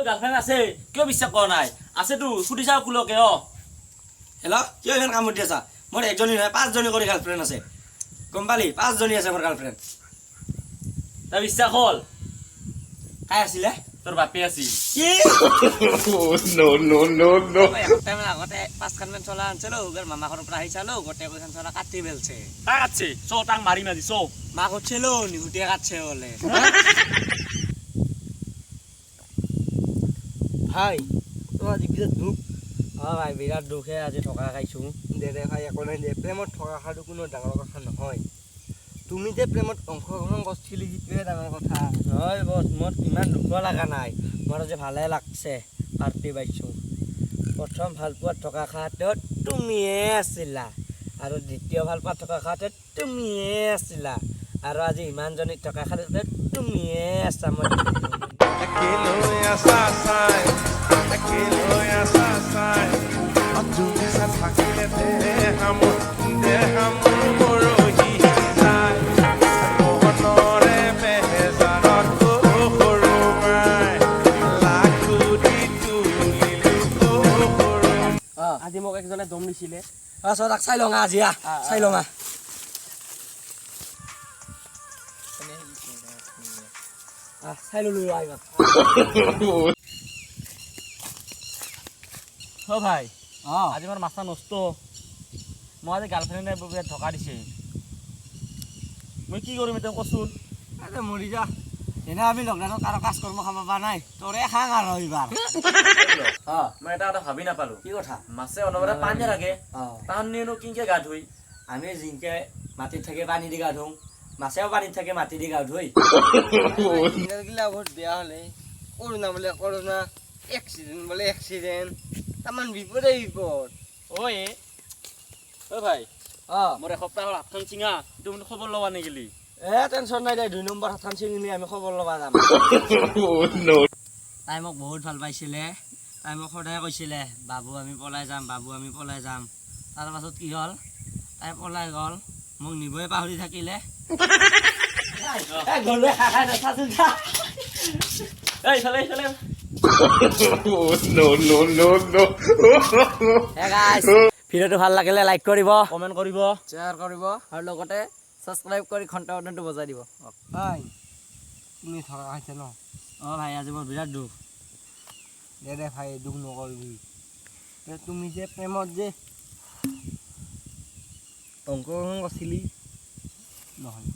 Girlfriend আছে কিয় বিশ্বাস কৰা নাই আছে তো সুধি চাও কুলকে হেল্ল' কিয় ইমান কামত দি আছা মোৰ একজনী নহয় 5জনী কৰি গাৰ্লফ্ৰেণ্ড আছে গম পালি 5জনী আছে মোৰ গাৰ্লফ্ৰেণ্ড তাৰ বিশ্বাস হ'ল কাই আছিলে তোৰ বাপে আছিল কি no. টাইম আগতে 5খান চলা আনছিলো ওগৰ মামাখনৰ পৰা আহি চালো গোটেই কৈখান চলা কাটি বেলছে তাক আছে চ তাক মাৰি মাৰি চ মা কৈছিলো নিহুটিয়া কাটছে বলে ভাই তোমাৰ আজি বিৰাট দুখ ভাই বিৰাট দুখে আজি ঠকা খাইছো দে ভাই একো নাই দে প্ৰেমত ঠকা খাটো কোনো ডাঙৰ কথা নহয় তুমি যে প্ৰেমত অংশগ্ৰহণ কৰিছিলি সেইটোৱে ডাঙৰ কথা হয় বছ মোৰ ইমান দুখ লগা নাই মোৰ যে ভালে লাগছে পাৰ্টি পাইছোঁ প্ৰথম ভাল পোৱা ঠকা খাওঁতে তুমিয়ে আছিলা আৰু দ্বিতীয় ভাল পোৱা ঠকা খাওঁতে তুমিয়ে আছিলা আৰু আজি ইমানজনী ঠকা খাওঁতে তুমিয়ে আছা মই আজি মোক একজনে দম দিছিলে তাক চাই লওঁ আজি চাই লওঁ চাই ললো ভাই আজি মোৰ মাথা নষ্ট মই আজি গাৰ্লফ্ৰেণ্ডে বিৰাট ধকা দিছে মই কি কৰিম এতিয়া কচোন মৰি যা এনে আমি লকডাউনত কাৰো কাজ কৰ্ম খাব পৰা নাই তোৰে খাং আৰু এইবাৰ মই এটা কথা ভাবি নাপালো কি কথা মাছে অনবৰতে পানী লাগে তাৰ নিয়েনো কিনকে গা ধুই আমি জিংকে মাটিত থাকে পানী দি গা ধুওঁ মাছেও পানীত থাকে মাটি দি গা ধুই বহুত বেয়া হলে কৰোণা বোলে কৰোণা এক্সিডেণ্ট বোলে এক্সিডেণ্ট তামান বিপদে বিপদ ঐ ভাই মোৰ এসপ্তাহ হ'ল হাতখন চিঙা তুমি খবৰ ল'বা নেগিলি টেনশ্যন নাই দে 2 নম্বৰ হাতখন চিঙিলি আমি খবৰ ল'বা যাম তাই মোক বহুত ভাল পাইছিলে তাই মোক সদায় কৈছিলে বাবু আমি পলাই যাম তাৰ পাছত কি হ'ল তাই পলাই গ'ল মোক নিবই পাহৰি থাকিলে ভিডিঅ'টো ভাল লাগিলে লাইক কৰিব কমেণ্ট কৰিব শ্বেয়াৰ কৰিব আৰু লগতে ছাবস্ক্ৰাইব কৰি ঘণ্টা বটনটো বজাই দিব ভাই তুমি থকা খাইছে ন ভাই আজি মোৰ বিৰাট দুখ দে ভাই দুখ নকৰিবি তুমি যে প্ৰেমত যে অংশগ্ৰহণ কৰিছিলি নহয়